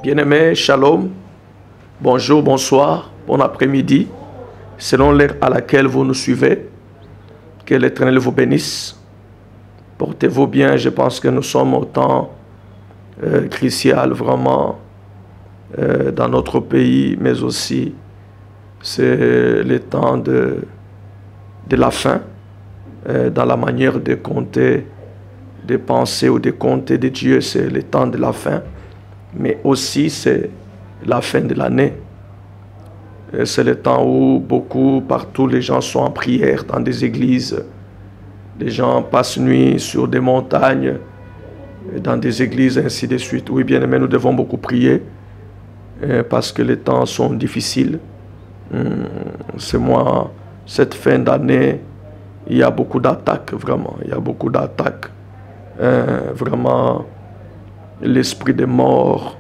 Bien-aimés, shalom, bonjour, bonsoir, bon après-midi, selon l'heure à laquelle vous nous suivez. Que l'Éternel vous bénisse. Portez-vous bien, je pense que nous sommes au temps crucial vraiment dans notre pays, mais aussi c'est le temps de la fin, dans la manière de compter, de penser ou de compter de Dieu, c'est le temps de la fin, mais aussi c'est la fin de l'année. C'est le temps où beaucoup, partout, les gens sont en prière dans des églises. Les gens passent nuit sur des montagnes, dans des églises, ainsi de suite. Oui, bien aimé, nous devons beaucoup prier parce que les temps sont difficiles. C'est moi, cette fin d'année, il y a beaucoup d'attaques, vraiment. Il y a beaucoup d'attaques. Vraiment, l'esprit de mort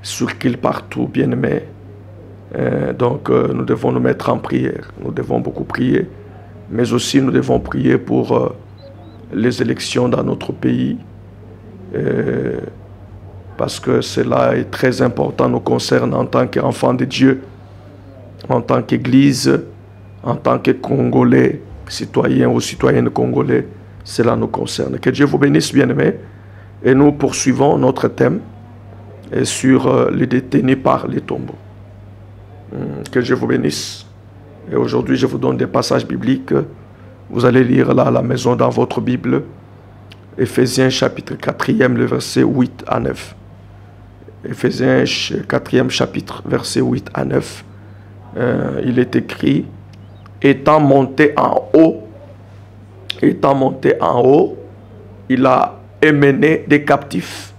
circule partout, bien aimé. Donc, nous devons nous mettre en prière. Nous devons beaucoup prier. Mais aussi, nous devons prier pour les élections dans notre pays. Parce que cela est très important, nous concerne en tant qu'enfants de Dieu, en tant qu'Église, en tant que Congolais, citoyens ou citoyennes congolais. Cela nous concerne. Que Dieu vous bénisse, bien-aimés. Et nous poursuivons notre thème sur les détenus par les tombeaux. Que Dieu vous bénisse. Et aujourd'hui, je vous donne des passages bibliques. Vous allez lire là à la maison dans votre Bible. Éphésiens chapitre 4e, le verset 8 à 9. Éphésiens 4e chapitre, verset 8 à 9. Il est écrit, étant monté en haut, il a émené des captifs.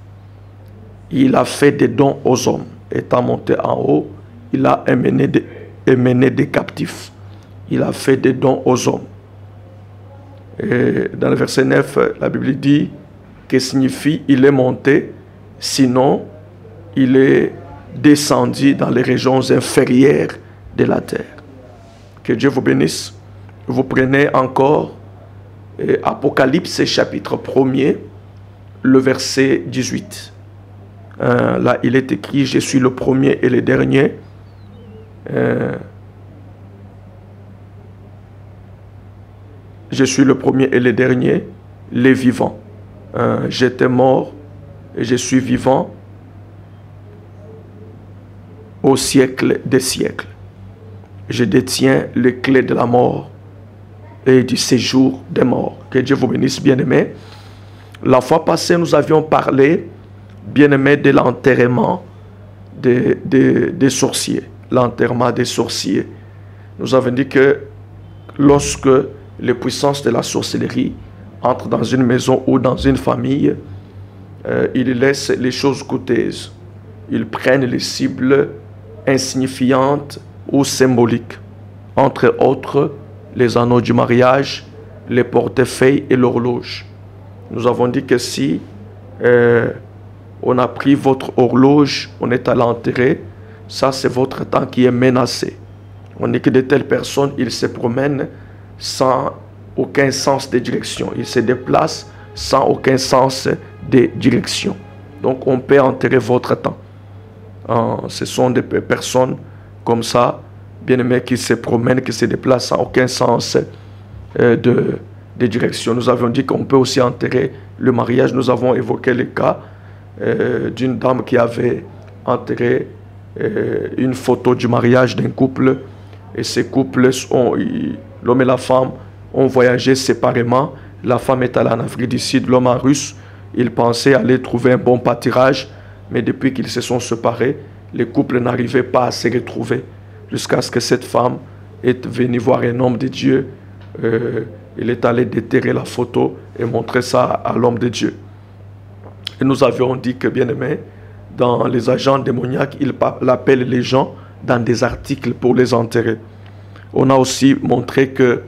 Il a fait des dons aux hommes. Étant monté en haut, il a émené des captifs. Il a fait des dons aux hommes. Et dans le verset 9, la Bible dit que signifie il est monté, sinon il est descendu dans les régions inférieures de la terre. Que Dieu vous bénisse. Vous prenez encore Apocalypse chapitre 1er, le verset 18. Là, il est écrit, je suis le premier et le dernier. Je suis le premier et le dernier, les vivants. J'étais mort et je suis vivant au siècle des siècles. Je détiens les clés de la mort et du séjour des morts. Que Dieu vous bénisse, bien-aimés. La fois passée, nous avions parlé, bien-aimés, de l'enterrement des sorciers. L'enterrement des sorciers. Nous avons dit que lorsque les puissances de la sorcellerie entrent dans une maison ou dans une famille, ils laissent les choses coûteuses. Ils prennent les cibles insignifiantes ou symboliques. Entre autres, les anneaux du mariage, les portefeuilles et l'horloge. Nous avons dit que si on a pris votre horloge, on est allé l'enterrer, ça c'est votre temps qui est menacé. On dit que de telles personnes, ils se promènent sans aucun sens de direction. Ils se déplacent sans aucun sens de direction. Donc on peut enterrer votre temps. Ce sont des personnes comme ça, bien aimés, qui se promènent, qui se déplacent sans aucun sens de direction. Nous avions dit qu'on peut aussi enterrer le mariage. Nous avons évoqué le cas d'une dame qui avait enterré une photo du mariage d'un couple. Et ces couples, l'homme et la femme, ont voyagé séparément. La femme est allée en Afrique du Sud, l'homme en Russe. Il pensait aller trouver un bon pâturage. Mais depuis qu'ils se sont séparés, les couples n'arrivaient pas à se retrouver. Jusqu'à ce que cette femme est venue voir un homme de Dieu. Il est allé déterrer la photo et montrer ça à l'homme de Dieu. Et nous avions dit que, bien aimé, dans les agents démoniaques, il appelle les gens dans des articles pour les enterrer. On a aussi montré que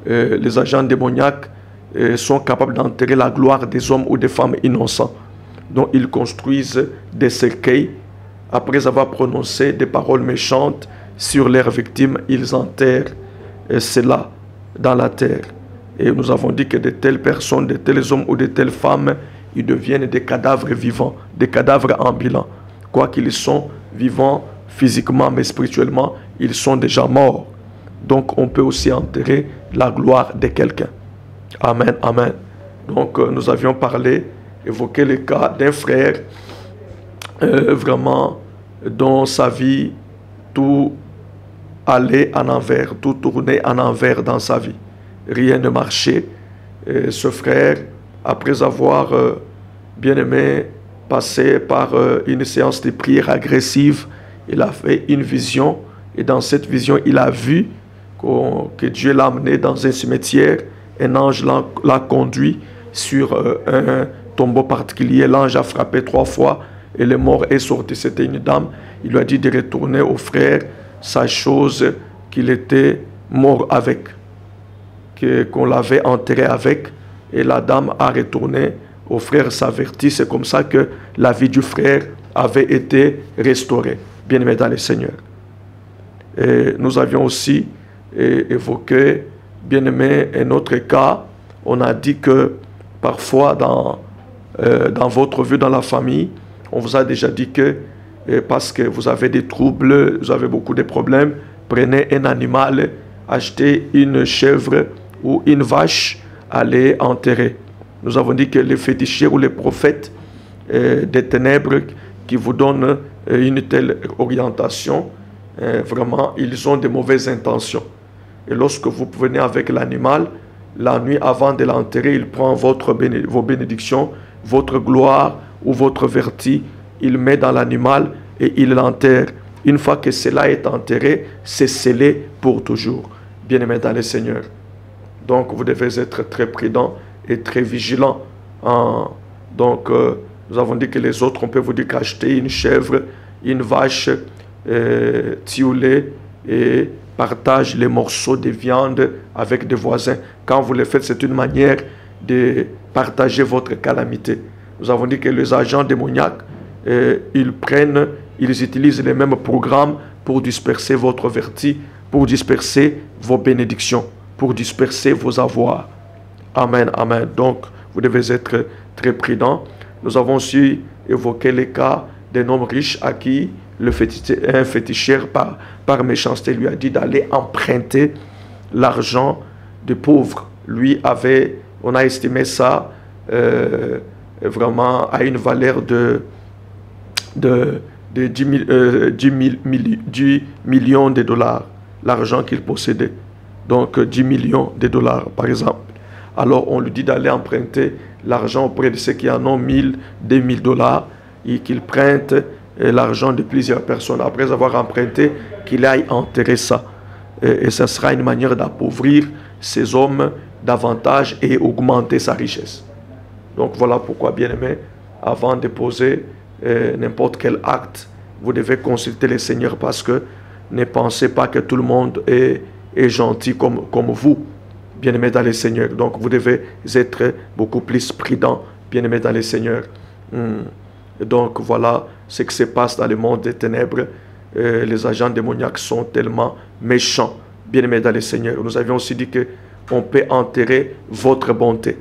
les agents démoniaques sont capables d'enterrer la gloire des hommes ou des femmes innocents. Donc ils construisent des cercueils. Après avoir prononcé des paroles méchantes sur leurs victimes, ils enterrent cela dans la terre. Et nous avons dit que de telles personnes, de tels hommes ou de telles femmes, ils deviennent des cadavres vivants, des cadavres ambulants. Quoi qu'ils sont vivants physiquement, mais spirituellement, ils sont déjà morts. Donc, on peut aussi enterrer la gloire de quelqu'un. Amen, amen. Donc, nous avions parlé, évoqué le cas d'un frère, vraiment, dont sa vie, tout allait en envers, tout tournait en envers dans sa vie. Rien ne marchait. Et ce frère, après avoir, bien aimé, passé par une séance de prière agressive, il a fait une vision. Et dans cette vision, il a vu que Dieu l'a amené dans un cimetière. Un ange l'a conduit sur un tombeau particulier. L'ange a frappé 3 fois et le mort est sorti. C'était une dame. Il lui a dit de retourner au frère sa chose qu'il était mort avec, qu'on l'avait enterré avec. Et la dame a retourné au frère s'avertit. C'est comme ça que la vie du frère avait été restaurée. Bien-aimé dans le Seigneur. Et nous avions aussi évoqué, bien-aimé, un autre cas. On a dit que parfois dans votre vie, dans la famille, on vous a déjà dit que parce que vous avez des troubles, vous avez beaucoup de problèmes, prenez un animal, achetez une chèvre ou une vache, allez enterrer. Nous avons dit que les féticheurs ou les prophètes des ténèbres qui vous donnent une telle orientation, vraiment, ils ont de mauvaises intentions. Et lorsque vous venez avec l'animal, la nuit avant de l'enterrer, il prend vos bénédictions, votre gloire ou votre vertu, il met dans l'animal et il l'enterre. Une fois que cela est enterré, c'est scellé pour toujours. Bien-aimé dans le Seigneur. Donc, vous devez être très prudent et très vigilant. Donc, nous avons dit que les autres, on peut vous dire qu'acheter une chèvre, une vache, tioler et partage les morceaux de viande avec des voisins. Quand vous le faites, c'est une manière de partager votre calamité. Nous avons dit que les agents démoniaques, ils utilisent les mêmes programmes pour disperser votre vertu, pour disperser vos bénédictions, pour disperser vos avoirs. Amen, amen. Donc, vous devez être très prudent. Nous avons aussi évoqué les cas d'un homme riche à qui un féticheur par méchanceté lui a dit d'aller emprunter l'argent des pauvres. On a estimé ça vraiment à une valeur de 10 millions de dollars, l'argent qu'il possédait. Donc 10 millions de dollars par exemple. Alors on lui dit d'aller emprunter l'argent auprès de ceux qui en ont 1000, 2000 dollars et qu'il prête l'argent de plusieurs personnes. Après avoir emprunté, qu'il aille enterrer ça. Et ce sera une manière d'appauvrir ces hommes davantage et augmenter sa richesse. Donc voilà pourquoi, bien-aimés, avant de poser n'importe quel acte, vous devez consulter le Seigneur parce que ne pensez pas que tout le monde est gentil comme vous, bien-aimés dans le Seigneur. Donc vous devez être beaucoup plus prudent, bien-aimés dans le Seigneur. Donc voilà ce qui se passe dans le monde des ténèbres. Les agents démoniaques sont tellement méchants, bien-aimés dans le Seigneur. Nous avions aussi dit qu'on peut enterrer votre bonté.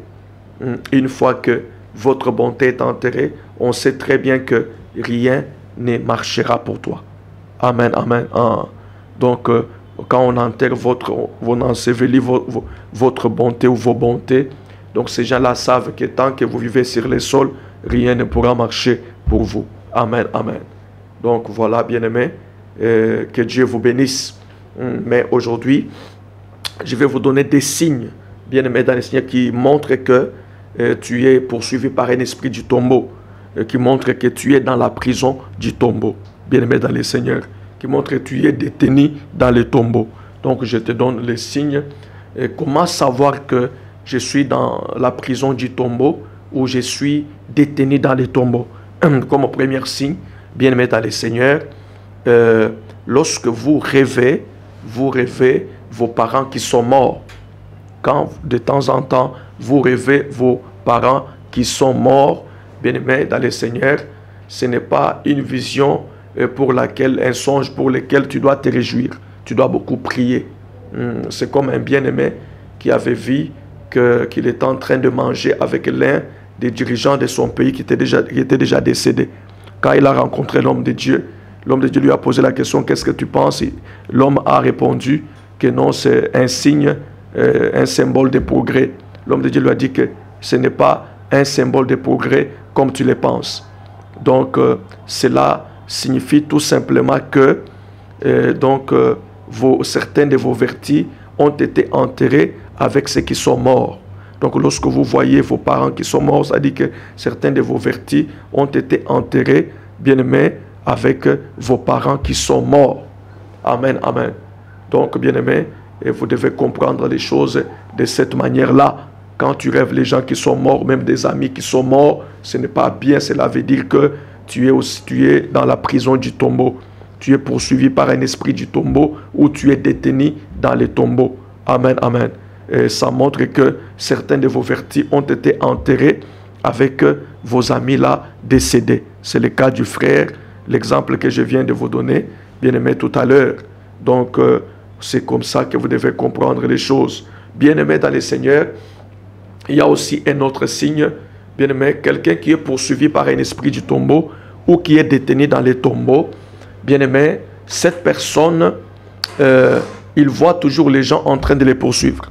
Une fois que votre bonté est enterrée, on sait très bien que rien ne marchera pour toi. Amen, amen. Donc, quand on enterre on ensevelit votre bonté ou vos bontés, donc ces gens-là savent que tant que vous vivez sur le sol, rien ne pourra marcher pour vous. Amen, amen. Donc voilà, bien-aimés, que Dieu vous bénisse. Mais aujourd'hui, je vais vous donner des signes, bien-aimés dans le Seigneur, qui montrent que tu es poursuivi par un esprit du tombeau, qui montre que tu es dans la prison du tombeau, bien-aimé dans le Seigneur, qui montre que tu es détenu dans le tombeau. Donc je te donne les signes. Comment savoir que je suis dans la prison du tombeau ou je suis détenu dans le tombeau? Comme premier signe, bien-aimé dans le Seigneur, lorsque vous rêvez vos parents qui sont morts. Quand de temps en temps, vous rêvez vos parents qui sont morts, bien-aimés dans le Seigneur, ce n'est pas une vision un songe pour lequel tu dois te réjouir. Tu dois beaucoup prier. C'est comme un bien-aimé qui avait vu qu'il était en train de manger avec l'un des dirigeants de son pays qui étaient déjà décédés. Quand il a rencontré l'homme de Dieu lui a posé la question, qu'est-ce que tu penses? L'homme a répondu que non, c'est un signe, un symbole de progrès. L'homme de Dieu lui a dit que ce n'est pas un symbole de progrès comme tu le penses. Donc, cela signifie tout simplement que certains de vos vertus ont été enterrés avec ceux qui sont morts. Donc, lorsque vous voyez vos parents qui sont morts, ça dit que certains de vos vertus ont été enterrés, bien-aimés, avec vos parents qui sont morts. Amen, amen. Donc, bien-aimés, vous devez comprendre les choses de cette manière-là. Quand tu rêves les gens qui sont morts, même des amis qui sont morts, ce n'est pas bien. Cela veut dire que tu es dans la prison du tombeau. Tu es poursuivi par un esprit du tombeau ou tu es détenu dans les tombeaux. Amen, amen. Et ça montre que certains de vos vertus ont été enterrés avec vos amis là décédés. C'est le cas du frère, l'exemple que je viens de vous donner, bien aimé tout à l'heure. Donc, c'est comme ça que vous devez comprendre les choses. Bien aimé dans le Seigneur, il y a aussi un autre signe, bien aimé, quelqu'un qui est poursuivi par un esprit du tombeau ou qui est détenu dans les tombeaux. Bien aimé, cette personne, il voit toujours les gens en train de les poursuivre.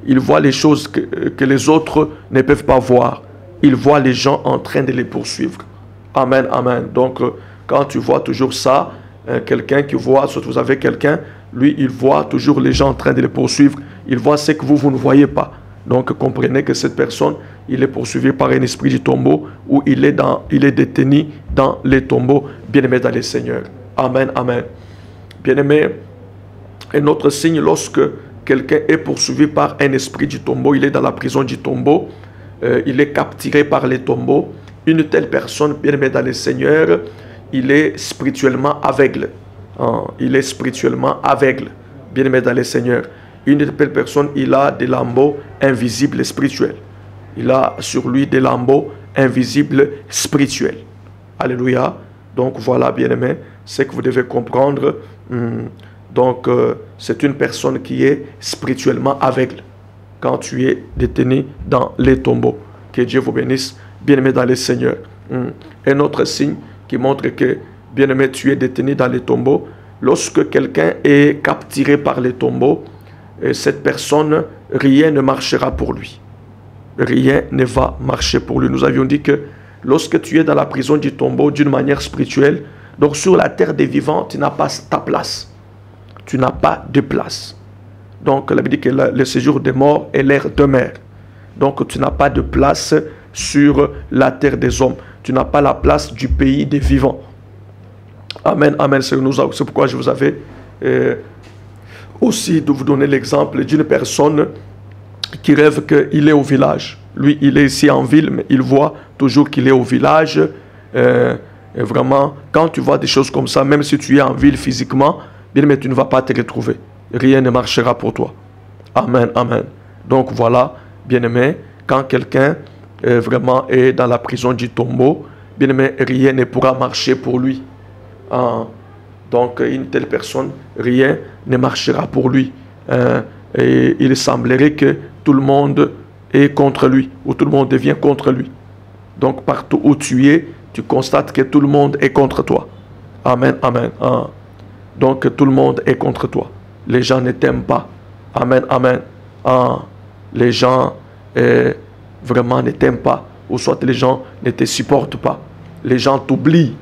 Il voit les choses que les autres ne peuvent pas voir. Il voit les gens en train de les poursuivre. Amen, amen. Donc, quand tu vois toujours ça, quelqu'un qui voit, soit vous avez quelqu'un, lui, il voit toujours les gens en train de les poursuivre. Il voit ce que vous ne voyez pas. Donc, comprenez que cette personne, il est poursuivi par un esprit du tombeau ou il est détenu dans les tombeaux, bien-aimé dans les seigneurs. Amen, amen. Bien-aimé, un autre signe, lorsque quelqu'un est poursuivi par un esprit du tombeau, il est dans la prison du tombeau, il est capturé par les tombeaux. Une telle personne, bien-aimé dans les seigneurs, il est spirituellement aveugle. Il est spirituellement aveugle, bien-aimé dans les seigneurs. Une telle personne, il a des lambeaux invisibles et spirituels. Il a sur lui des lambeaux invisibles spirituels. Alléluia. Donc voilà, bien-aimé, c'est que vous devez comprendre. Donc, c'est une personne qui est spirituellement aveugle quand tu es détenu dans les tombeaux. Que Dieu vous bénisse, bien-aimé dans les seigneurs. Un autre signe qui montre que, bien-aimé, tu es détenu dans les tombeaux. Lorsque quelqu'un est capturé par les tombeaux, cette personne, rien ne marchera pour lui. Rien ne va marcher pour lui. Nous avions dit que lorsque tu es dans la prison du tombeau d'une manière spirituelle, donc sur la terre des vivants, tu n'as pas ta place. Tu n'as pas de place. Donc, la Bible dit que le séjour des morts est l'air demeure. Donc, tu n'as pas de place sur la terre des hommes. Tu n'as pas la place du pays des vivants. Amen, amen. C'est pourquoi je vous avais aussi de vous donner l'exemple d'une personne qui rêve qu'il est au village. Lui, il est ici en ville, mais il voit toujours qu'il est au village. Et vraiment, quand tu vois des choses comme ça, même si tu es en ville physiquement, bien, mais tu ne vas pas te retrouver. Rien ne marchera pour toi. Amen, amen. Donc voilà, bien-aimé, quand quelqu'un vraiment est dans la prison du tombeau, bien-aimé, rien ne pourra marcher pour lui. Donc une telle personne, rien ne marchera pour lui. Et il semblerait que tout le monde est contre lui, ou tout le monde devient contre lui. Donc partout où tu es, tu constates que tout le monde est contre toi. Amen, amen. Donc tout le monde est contre toi. Les gens ne t'aiment pas. Amen, amen. Les gens vraiment ne t'aiment pas. Ou soit les gens ne te supportent pas. Les gens t'oublient.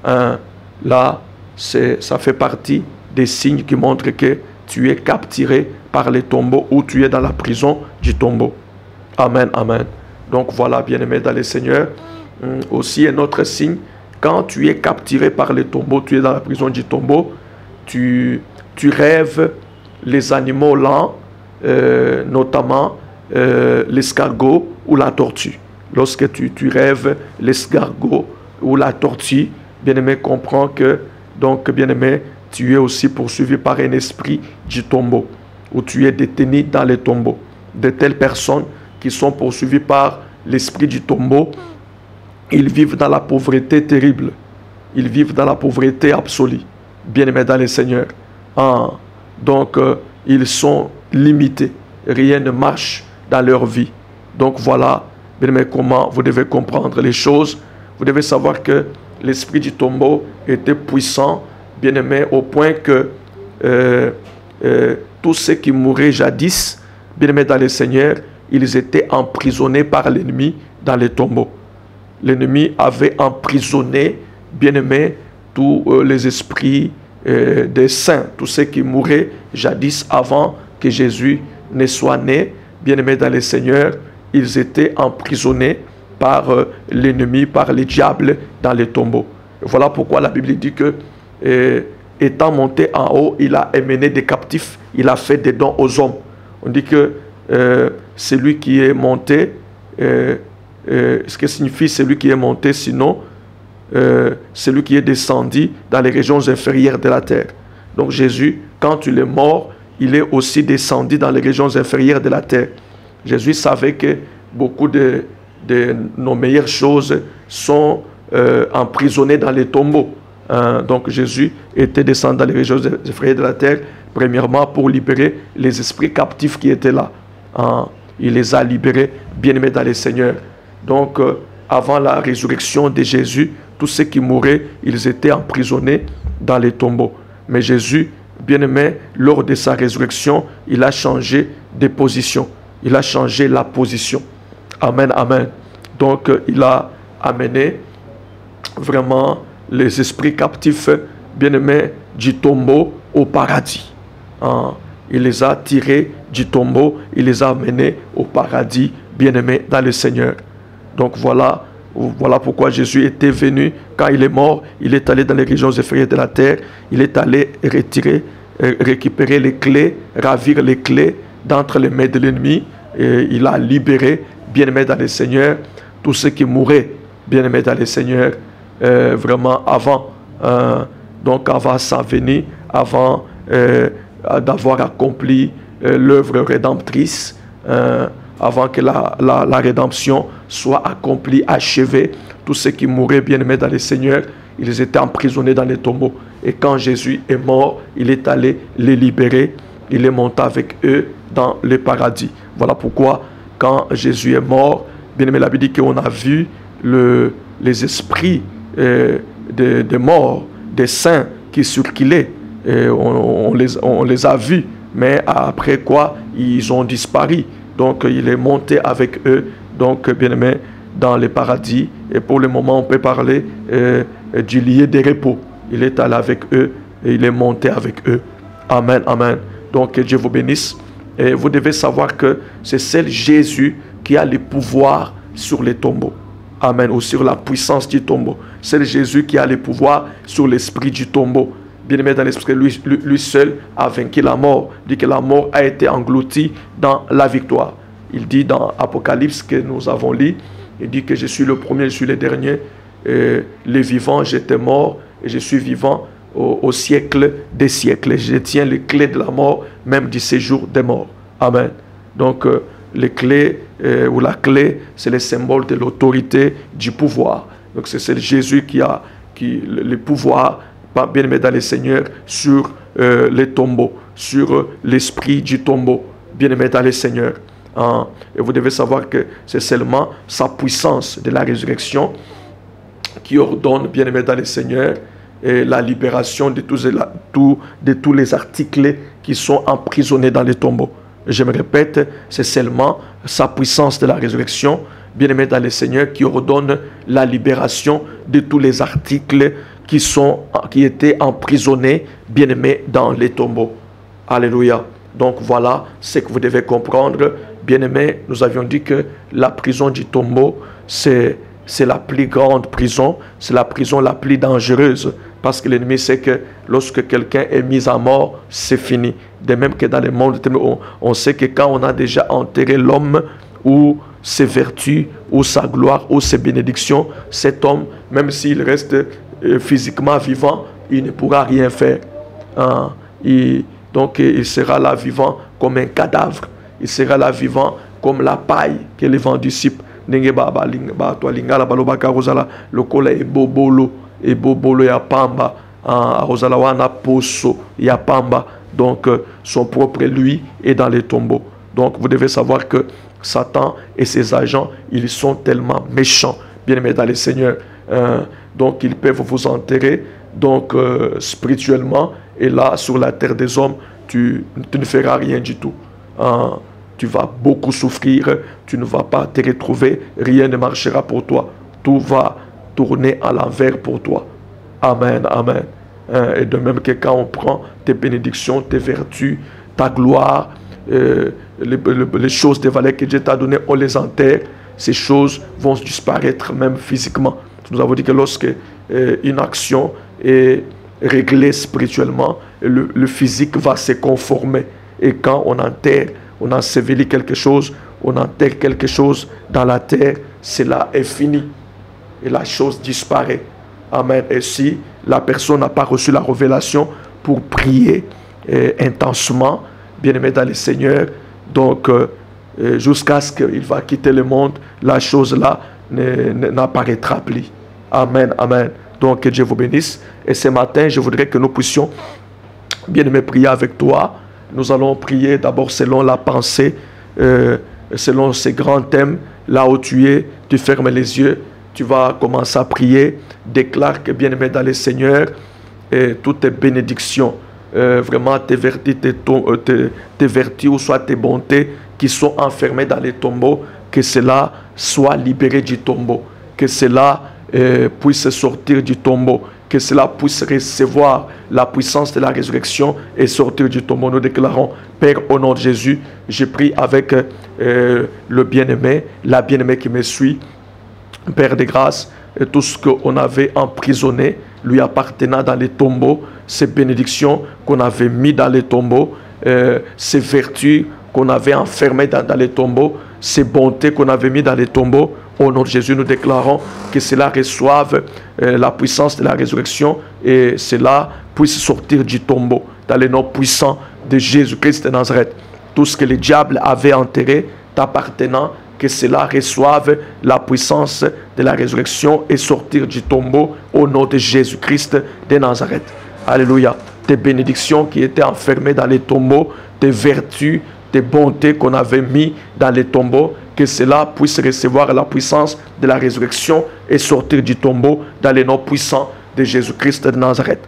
Là, ça fait partie des signes qui montrent que tu es capturé par les tombeaux ou tu es dans la prison du tombeau. Amen, amen. Donc voilà, bien-aimé dans le Seigneur. Aussi un autre signe, quand tu es capturé par les tombeaux, tu es dans la prison du tombeau, tu rêves les animaux lents, notamment l'escargot ou la tortue. Lorsque tu rêves l'escargot ou la tortue, bien-aimé, comprends que, donc, bien-aimé, tu es aussi poursuivi par un esprit du tombeau, ou tu es détenu dans les tombeaux. De telles personnes qui sont poursuivies par l'esprit du tombeau, ils vivent dans la pauvreté terrible. Ils vivent dans la pauvreté absolue. Bien-aimés dans le Seigneur. Donc, ils sont limités. Rien ne marche dans leur vie. Donc voilà, Bien-aimé, comment vous devez comprendre les choses? Vous devez savoir que l'esprit du tombeau était puissant, bien-aimé, au point que tous ceux qui mouraient jadis, bien-aimés dans le Seigneur, ils étaient emprisonnés par l'ennemi dans les tombeaux. L'ennemi avait emprisonné, bien-aimés, tous les esprits des saints, tous ceux qui mouraient jadis avant que Jésus ne soit né, bien-aimés dans le Seigneur, ils étaient emprisonnés par l'ennemi, par les diables dans les tombeaux. Et voilà pourquoi la Bible dit que, étant monté en haut, il a emmené des captifs, il a fait des dons aux hommes. On dit que celui qui est monté, ce que signifie celui qui est monté, sinon celui qui est descendu dans les régions inférieures de la terre. Donc Jésus, quand il est mort, il est aussi descendu dans les régions inférieures de la terre. Jésus savait que beaucoup de nos meilleures choses sont emprisonnées dans les tombeaux. Donc Jésus était descendu dans les régions inférieures de la terre, premièrement pour libérer les esprits captifs qui étaient là. Il les a libérés, bien-aimés dans le Seigneur. Donc avant la résurrection de Jésus, tous ceux qui mouraient, ils étaient emprisonnés dans les tombeaux. Mais Jésus, bien-aimé, lors de sa résurrection, il a changé de position. Il a changé la position. Amen, amen. Donc, il a amené vraiment les esprits captifs, bien-aimés, du tombeau au paradis. Il les a tirés du tombeau, il les a amenés au paradis, bien-aimés, dans le Seigneur. Donc, voilà pourquoi Jésus était venu. Quand il est mort, il est allé dans les régions inférieures de la terre. Il est allé récupérer les clés, ravir les clés d'entre les mains de l'ennemi. Et il a libéré, bien-aimés dans le Seigneur, tous ceux qui mouraient, bien-aimés dans le Seigneur, vraiment avant sa venue, avant d'avoir accompli l'œuvre rédemptrice, avant que la rédemption soit accomplie, achevée. Tous ceux qui mouraient, bien-aimés dans le Seigneur, ils étaient emprisonnés dans les tombeaux. Et quand Jésus est mort, il est allé les libérer. Il est monté avec eux dans le paradis. Voilà pourquoi, quand Jésus est mort, bien-aimé, la Bible dit qu'on a vu les esprits de morts, des saints qui circulaient. On les a vus, mais après quoi, ils ont disparu. Donc, il est monté avec eux, donc, bien-aimé, dans le paradis. Et pour le moment, on peut parler du lieu de repos. Il est allé avec eux et il est monté avec eux. Amen, amen. Donc, que Dieu vous bénisse. Et vous devez savoir que c'est seul Jésus qui a le pouvoir sur les tombeaux. Amen. Ou sur la puissance du tombeau. C'est Jésus qui a le pouvoir sur l'esprit du tombeau. Bien-aimé dans l'esprit, lui seul a vaincu la mort. Il dit que la mort a été engloutie dans la victoire. Il dit dans Apocalypse que nous avons lu, il dit que je suis le premier, je suis le dernier. Les vivants, j'étais mort et je suis vivant au siècle des siècles. Je tiens les clés de la mort, même du séjour des morts. Amen. Donc, les clés ou la clé, c'est le symbole de l'autorité, du pouvoir. Donc, c'est Jésus qui a le pouvoir, bien-aimé dans le Seigneur, sur les tombeaux, sur l'esprit du tombeau, bien-aimé dans le Seigneur. Et vous devez savoir que c'est seulement sa puissance de la résurrection qui ordonne, bien-aimé dans le Seigneur, et la libération de tous les articles qui sont emprisonnés dans les tombeaux. Je me répète, c'est seulement sa puissance de la résurrection, bien-aimé dans le Seigneur, qui ordonne la libération de tous les articles qui étaient emprisonnés, bien-aimés, dans les tombeaux. Alléluia. Donc voilà ce que vous devez comprendre. Bien-aimés, nous avions dit que la prison du tombeau, c'est la plus grande prison, c'est la prison la plus dangereuse, parce que l'ennemi sait que lorsque quelqu'un est mis à mort, c'est fini. De même que dans le monde, on sait que quand on a déjà enterré l'homme, ou ses vertus, ou sa gloire, ou ses bénédictions, cet homme, même s'il reste physiquement vivant, il ne pourra rien faire. Donc il sera là vivant comme un cadavre. Il sera là vivant comme la paille que les vents dissipent. Donc son propre lui est dans les tombeaux. Donc vous devez savoir que Satan et ses agents, ils sont tellement méchants, bien-aimés dans le Seigneur. Donc ils peuvent vous enterrer donc spirituellement, et là sur la terre des hommes, tu ne feras rien du tout. Tu vas beaucoup souffrir, tu ne vas pas te retrouver, rien ne marchera pour toi. Tout va tourner à l'envers pour toi. Amen, amen. Et de même que quand on prend tes bénédictions, tes vertus, ta gloire, les choses, des valeurs que Dieu t'a données, on les enterre, ces choses vont disparaître même physiquement. Nous avons dit que lorsque une action est réglée spirituellement, le physique va se conformer. Et quand on enterre, on ensevelit quelque chose, on enterre quelque chose dans la terre, cela est fini. Et la chose disparaît. Amen. Et si la personne n'a pas reçu la révélation pour prier intensement, bien-aimé dans le Seigneur, donc jusqu'à ce qu'il va quitter le monde, la chose-là n'apparaîtra plus. Amen, amen. Donc que Dieu vous bénisse. Et ce matin, je voudrais que nous puissions, bien-aimé, prier avec toi. Nous allons prier d'abord selon la pensée, selon ces grands thèmes. Là où tu es, tu fermes les yeux, tu vas commencer à prier. Déclare que, bien-aimé dans le Seigneur, toutes tes bénédictions, vraiment tes vertus ou soit tes bontés qui sont enfermées dans les tombeaux, que cela soit libéré du tombeau, que cela puisse sortir du tombeau, que cela puisse recevoir la puissance de la résurrection et sortir du tombeau. Nous déclarons, Père, au nom de Jésus, je prie avec le bien-aimé, la bien-aimée qui me suit, Père de grâce, et tout ce qu'on avait emprisonné, lui appartenant dans les tombeaux, ces bénédictions qu'on avait mis dans les tombeaux, ces vertus qu'on avait enfermées dans les tombeaux, ces bontés qu'on avait mis dans les tombeaux, au nom de Jésus, nous déclarons que cela reçoive la puissance de la résurrection et cela puisse sortir du tombeau dans le nom puissant de Jésus-Christ de Nazareth. Tout ce que le diable avait enterré t'appartenant, que cela reçoive la puissance de la résurrection et sortir du tombeau au nom de Jésus-Christ de Nazareth. Alléluia. Tes bénédictions qui étaient enfermées dans les tombeaux, tes vertus, tes bontés qu'on avait mis dans les tombeaux, que cela puisse recevoir la puissance de la résurrection et sortir du tombeau dans les noms puissants de Jésus-Christ de Nazareth.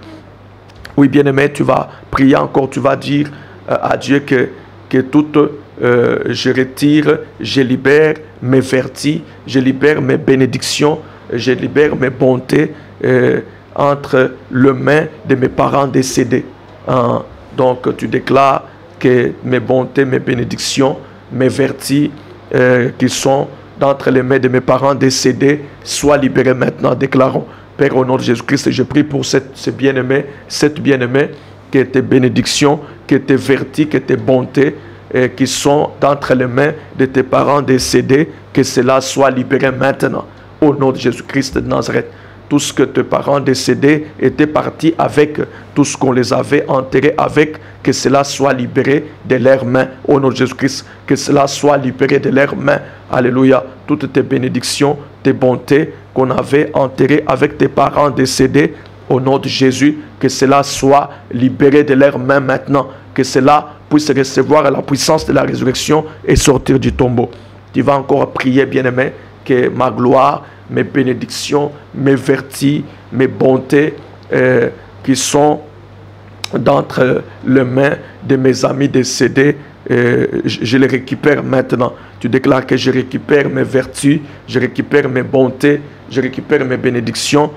Oui, bien-aimé, tu vas prier encore, tu vas dire à Dieu que toute, je retire, je libère mes vertus, je libère mes bénédictions, je libère mes bontés entre les mains de mes parents décédés. Donc, tu déclares que mes bontés, mes bénédictions, mes vertus qui sont d'entre les mains de mes parents décédés soient libérés maintenant. Déclarons, Père, au nom de Jésus-Christ, je prie pour cette bien-aimée, que tes bénédictions, que tes vertus, que tes bontés qui sont d'entre les mains de tes parents décédés, que cela soit libéré maintenant. Au nom de Jésus-Christ de Nazareth. Tout ce que tes parents décédés étaient partis avec, tout ce qu'on les avait enterrés avec, que cela soit libéré de leurs mains. Au nom de Jésus-Christ, que cela soit libéré de leurs mains. Alléluia. Toutes tes bénédictions, tes bontés qu'on avait enterrées avec tes parents décédés, au nom de Jésus, que cela soit libéré de leurs mains maintenant. Que cela puisse recevoir la puissance de la résurrection et sortir du tombeau. Tu vas encore prier, bien-aimé, que ma gloire, mes bénédictions, mes vertus, mes bontés qui sont d'entre les mains de mes amis décédés, je les récupère maintenant. Tu déclares que je récupère mes vertus, je récupère mes bontés, je récupère mes bénédictions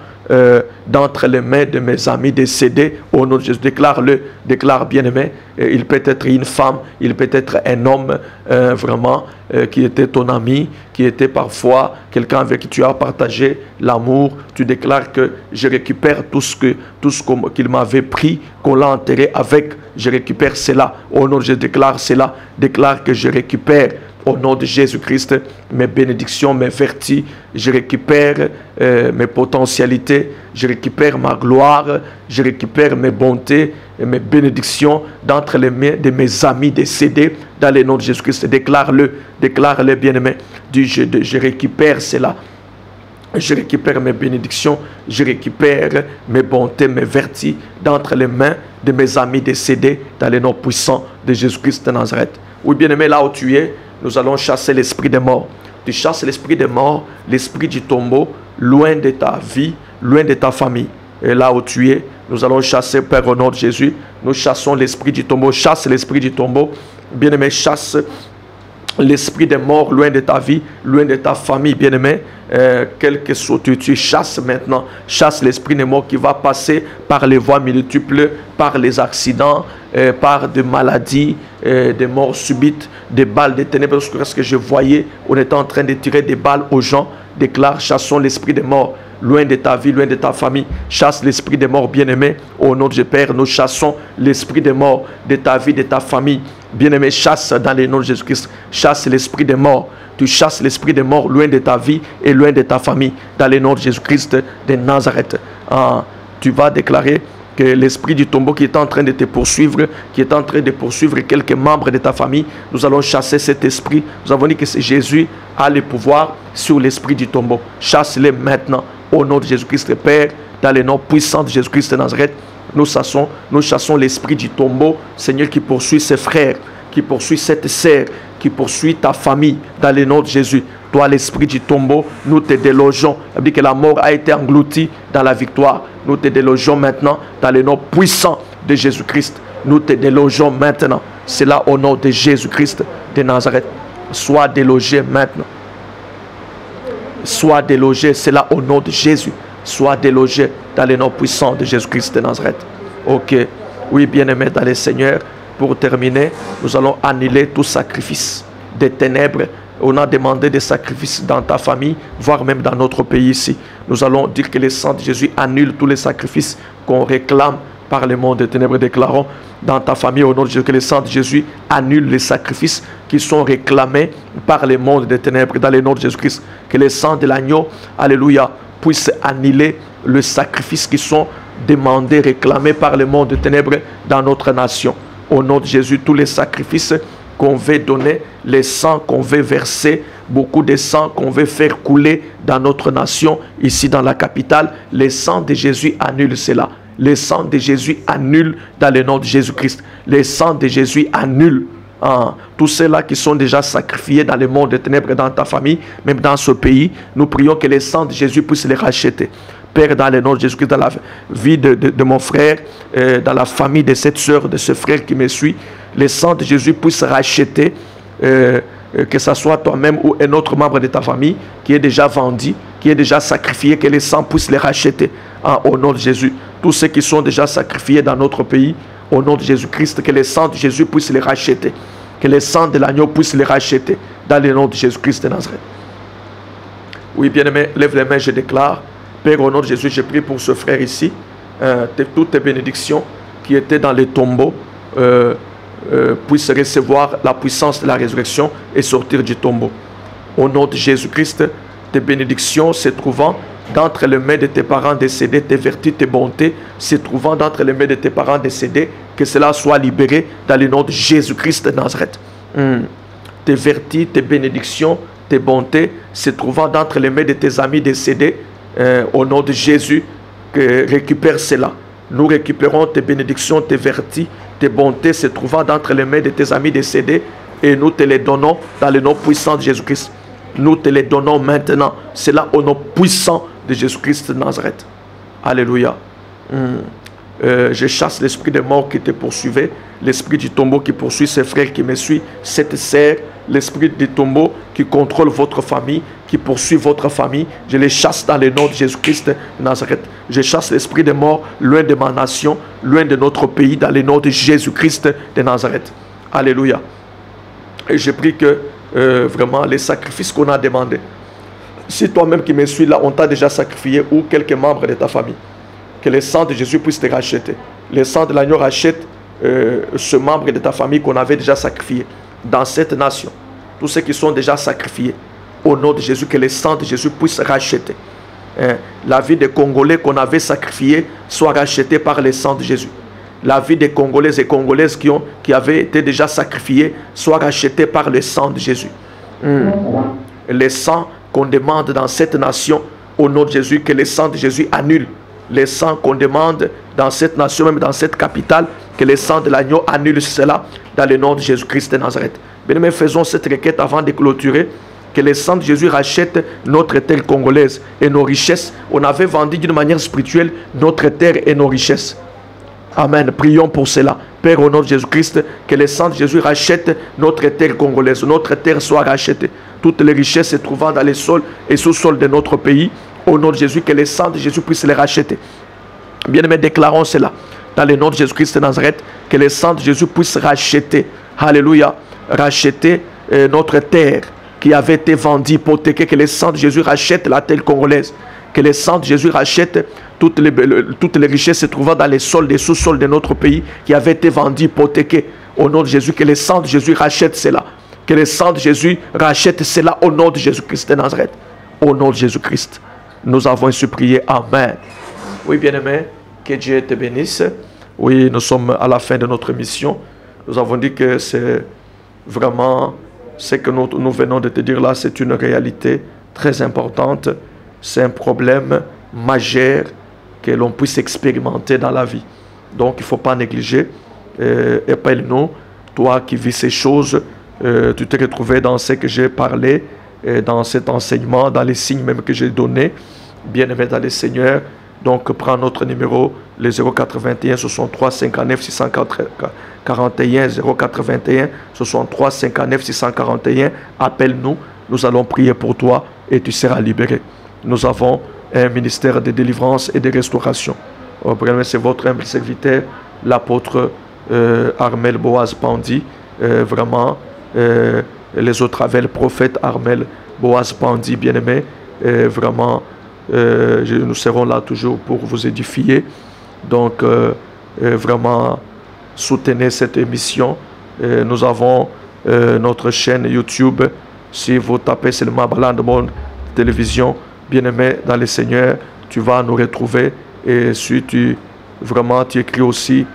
d'entre les mains de mes amis décédés. Au nom de Jésus, déclare bien-aimé. Il peut être une femme, il peut être un homme vraiment qui était ton ami, qui était parfois quelqu'un avec qui tu as partagé l'amour. Tu déclares que je récupère tout ce qu'il m'avait pris, qu'on l'a enterré avec. Je récupère cela. Au nom de Jésus, déclare cela. Déclare que je récupère. Au nom de Jésus-Christ, mes bénédictions, mes vertus, je récupère mes potentialités, je récupère ma gloire, je récupère mes bontés et mes bénédictions d'entre les mains de mes amis décédés dans le nom de Jésus-Christ. Déclare-le bien-aimé. Je récupère cela. Je récupère mes bénédictions, je récupère mes bontés, mes vertus d'entre les mains de mes amis décédés dans les noms puissants de Jésus-Christ de Nazareth. Oui, bien-aimé, là où tu es, nous allons chasser l'esprit des morts. Tu chasses l'esprit des morts, l'esprit du tombeau, loin de ta vie, loin de ta famille. Et là où tu es, nous allons chasser, Père, au nom de Jésus. Nous chassons l'esprit du tombeau. Chasse l'esprit du tombeau. Bien-aimé, chasse l'esprit des morts loin de ta vie, loin de ta famille, bien-aimé. Quel que soit tu chasses maintenant. Chasse l'esprit des morts qui va passer par les voies multiples, par les accidents, par des maladies, des morts subites, des balles de ténèbres. Parce que je voyais, on était en train de tirer des balles aux gens. Déclare, chassons l'esprit des morts loin de ta vie, loin de ta famille. Chasse l'esprit des morts, bien-aimé. Au nom de Jésus, Père, nous chassons l'esprit des morts de ta vie, de ta famille. Bien-aimé, chasse dans le nom de Jésus-Christ. Chasse l'esprit des morts. Tu chasses l'esprit des morts loin de ta vie et loin de ta famille. Dans le nom de Jésus-Christ de Nazareth. Tu vas déclarer que l'esprit du tombeau qui est en train de te poursuivre, qui est en train de poursuivre quelques membres de ta famille, nous allons chasser cet esprit. Nous avons dit que c'est Jésus a le pouvoir sur l'esprit du tombeau. Chasse-les maintenant. Au nom de Jésus-Christ, Père, dans le nom puissant de Jésus-Christ de Nazareth, nous chassons l'esprit du tombeau, Seigneur, qui poursuit ses frères, qui poursuit cette sœur, qui poursuit ta famille, dans le nom de Jésus. Toi, l'esprit du tombeau, nous te délogeons. Ça veut dire que la mort a été engloutie dans la victoire. Nous te délogeons maintenant dans le nom puissant de Jésus-Christ. Nous te délogeons maintenant. C'est là au nom de Jésus-Christ de Nazareth. Sois délogé maintenant. Sois délogé, c'est là au nom de Jésus. Sois délogé dans le nom puissant de Jésus-Christ de Nazareth. Ok. Oui, bien-aimé dans le Seigneur, pour terminer, nous allons annuler tout sacrifice des ténèbres. On a demandé des sacrifices dans ta famille, voire même dans notre pays ici. Nous allons dire que le sang de Jésus annule tous les sacrifices qu'on réclame par le monde des ténèbres. Déclarons dans ta famille au nom de Jésus que le sang de Jésus annule les sacrifices qui sont réclamés par le monde des ténèbres dans le nom de Jésus-Christ. Que le sang de l'agneau, alléluia, puisse annuler les sacrifices qui sont demandés, réclamés par le monde des ténèbres dans notre nation. Au nom de Jésus, tous les sacrifices qu'on veut donner, les sangs qu'on veut verser, beaucoup de sang qu'on veut faire couler dans notre nation, ici dans la capitale, le sang de Jésus annule cela. Le sang de Jésus annule dans le nom de Jésus-Christ. Le sang de Jésus annule tous ceux-là qui sont déjà sacrifiés dans le monde des ténèbres, dans ta famille, même dans ce pays. Nous prions que le sang de Jésus puisse les racheter. Père, dans le nom de Jésus-Christ, dans la vie de mon frère, dans la famille de cette soeur, de ce frère qui me suit, le sang de Jésus puisse racheter, que ce soit toi-même ou un autre membre de ta famille qui est déjà vendu, qui est déjà sacrifié, que le sang puisse les racheter au nom de Jésus. Tous ceux qui sont déjà sacrifiés dans notre pays, au nom de Jésus-Christ, que le sang de Jésus puisse les racheter, que le sang de l'agneau puisse les racheter dans le nom de Jésus-Christ de Nazareth. Oui, bien-aimé, lève les mains, je déclare. Père, au nom de Jésus, je prie pour ce frère ici, toutes tes bénédictions qui étaient dans les tombeaux puissent recevoir la puissance de la résurrection et sortir du tombeau. Au nom de Jésus-Christ, tes bénédictions se trouvant d'entre les mains de tes parents décédés, tes vertus, tes bontés, se trouvant d'entre les mains de tes parents décédés, que cela soit libéré dans le nom de Jésus-Christ de Nazareth. Tes vertus, tes bénédictions, tes bontés, se trouvant d'entre les mains de tes amis décédés, au nom de Jésus, que récupère cela. Nous récupérons tes bénédictions, tes vertus, tes bontés se trouvant d'entre les mains de tes amis décédés et nous te les donnons dans le nom puissant de Jésus-Christ. Nous te les donnons maintenant. C'est là au nom puissant de Jésus-Christ de Nazareth. Alléluia. Je chasse l'esprit de mort qui te poursuivait, l'esprit du tombeau qui poursuit ses frères qui me suivent, cette sœur, l'esprit du tombeau qui contrôle votre famille, qui poursuit votre famille. Je les chasse dans le nom de Jésus-Christ de Nazareth. Je chasse l'esprit de mort loin de ma nation, loin de notre pays, dans le nom de Jésus-Christ de Nazareth. Alléluia. Et je prie que vraiment les sacrifices qu'on a demandés, si toi-même qui me suis là, on t'a déjà sacrifié ou quelques membres de ta famille, que le sang de Jésus puisse te racheter. Le sang de l'agneau rachète ce membre de ta famille qu'on avait déjà sacrifié dans cette nation. Tous ceux qui sont déjà sacrifiés, au nom de Jésus, que le sang de Jésus puisse racheter. La vie des Congolais qu'on avait sacrifiés soit rachetée par le sang de Jésus. La vie des Congolais et Congolaises qui avaient été déjà sacrifiés soit rachetée par le sang de Jésus. Le sang qu'on demande dans cette nation Au nom de Jésus, que le sang de Jésus annule les sangs qu'on demande dans cette nation, même dans cette capitale, que le sang de l'agneau annule cela dans le nom de Jésus-Christ de Nazareth. Bien-aimés, faisons cette requête avant de clôturer. Que le sang de Jésus rachète notre terre congolaise et nos richesses. On avait vendu d'une manière spirituelle notre terre et nos richesses. Amen. Prions pour cela. Père, au nom de Jésus-Christ, que le sang de Jésus rachète notre terre congolaise. Notre terre soit rachetée. Toutes les richesses se trouvant dans les sols et sous-sols de notre pays, au nom de Jésus, que le sang de Jésus puisse les racheter. Bien-aimés, déclarons cela. Dans le nom de Jésus-Christ de Nazareth, que le sang de Jésus puisse racheter. Alléluia. Racheter notre terre qui avait été vendue, hypothéquée. Que le sang de Jésus rachète la terre congolaise. Que le sang de Jésus rachète toutes les richesses se trouvant dans les sols, des sous-sols de notre pays qui avaient été vendues, hypothéquées. Au nom de Jésus, que le sang de Jésus rachète cela. Que le sang de Jésus rachète cela au nom de Jésus-Christ de Nazareth. Au nom de Jésus-Christ, nous avons ainsi prié. Amen. Oui, bien-aimé, que Dieu te bénisse. Oui, nous sommes à la fin de notre mission. Nous avons dit que c'est vraiment ce que nous venons de te dire là, c'est une réalité très importante. C'est un problème majeur que l'on puisse expérimenter dans la vie. Donc, il ne faut pas négliger. Appelle-nous, toi qui vis ces choses, tu t'es retrouvé dans ce que j'ai parlé, dans cet enseignement, dans les signes même que j'ai donnés. Bien-aimé dans le Seigneur. Donc, prends notre numéro, le 081 63 59 641, 081 63 59 641. Appelle-nous, nous allons prier pour toi et tu seras libéré. Nous avons un ministère de délivrance et de restauration. C'est votre humble serviteur, l'apôtre Armel Boaz Pandi. Vraiment, les autres avaient le prophète Armel Boaz Pandi, bien-aimé. Vraiment, nous serons là toujours pour vous édifier. Donc, vraiment, soutenez cette émission. Nous avons notre chaîne YouTube. Si vous tapez seulement Balade Monde Télévision, bien-aimé dans le Seigneur, tu vas nous retrouver. Et si tu écris aussi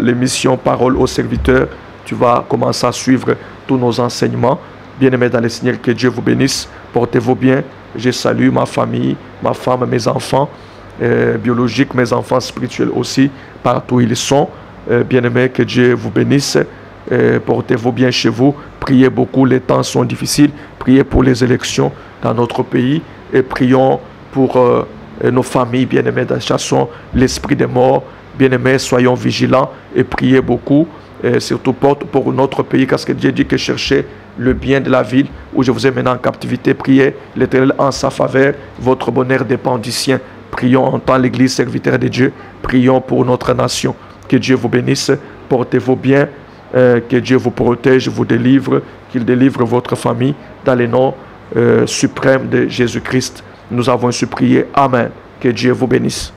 l'émission Parole aux serviteurs, tu vas commencer à suivre tous nos enseignements. Bien-aimé dans le Seigneur, que Dieu vous bénisse. Portez-vous bien. Je salue ma famille, ma femme, mes enfants biologiques, mes enfants spirituels aussi, partout où ils sont. Bien-aimé, que Dieu vous bénisse. Portez-vous bien chez vous. Priez beaucoup, les temps sont difficiles. Priez pour les élections dans notre pays. Et prions pour nos familles, bien-aimés. Chassons l'esprit des morts. Bien-aimés, soyons vigilants et priez beaucoup. Surtout pour notre pays, parce que Dieu dit que cherchez le bien de la ville où je vous ai mené en captivité. Priez l'Éternel en sa faveur. Votre bonheur dépend du sien. Prions en tant l'Église serviteur de Dieu. Prions pour notre nation. Que Dieu vous bénisse. Portez-vous bien. Que Dieu vous protège, vous délivre. Qu'il délivre votre famille dans le nom suprême de Jésus-Christ. Nous avons ainsi prié. Amen. Que Dieu vous bénisse.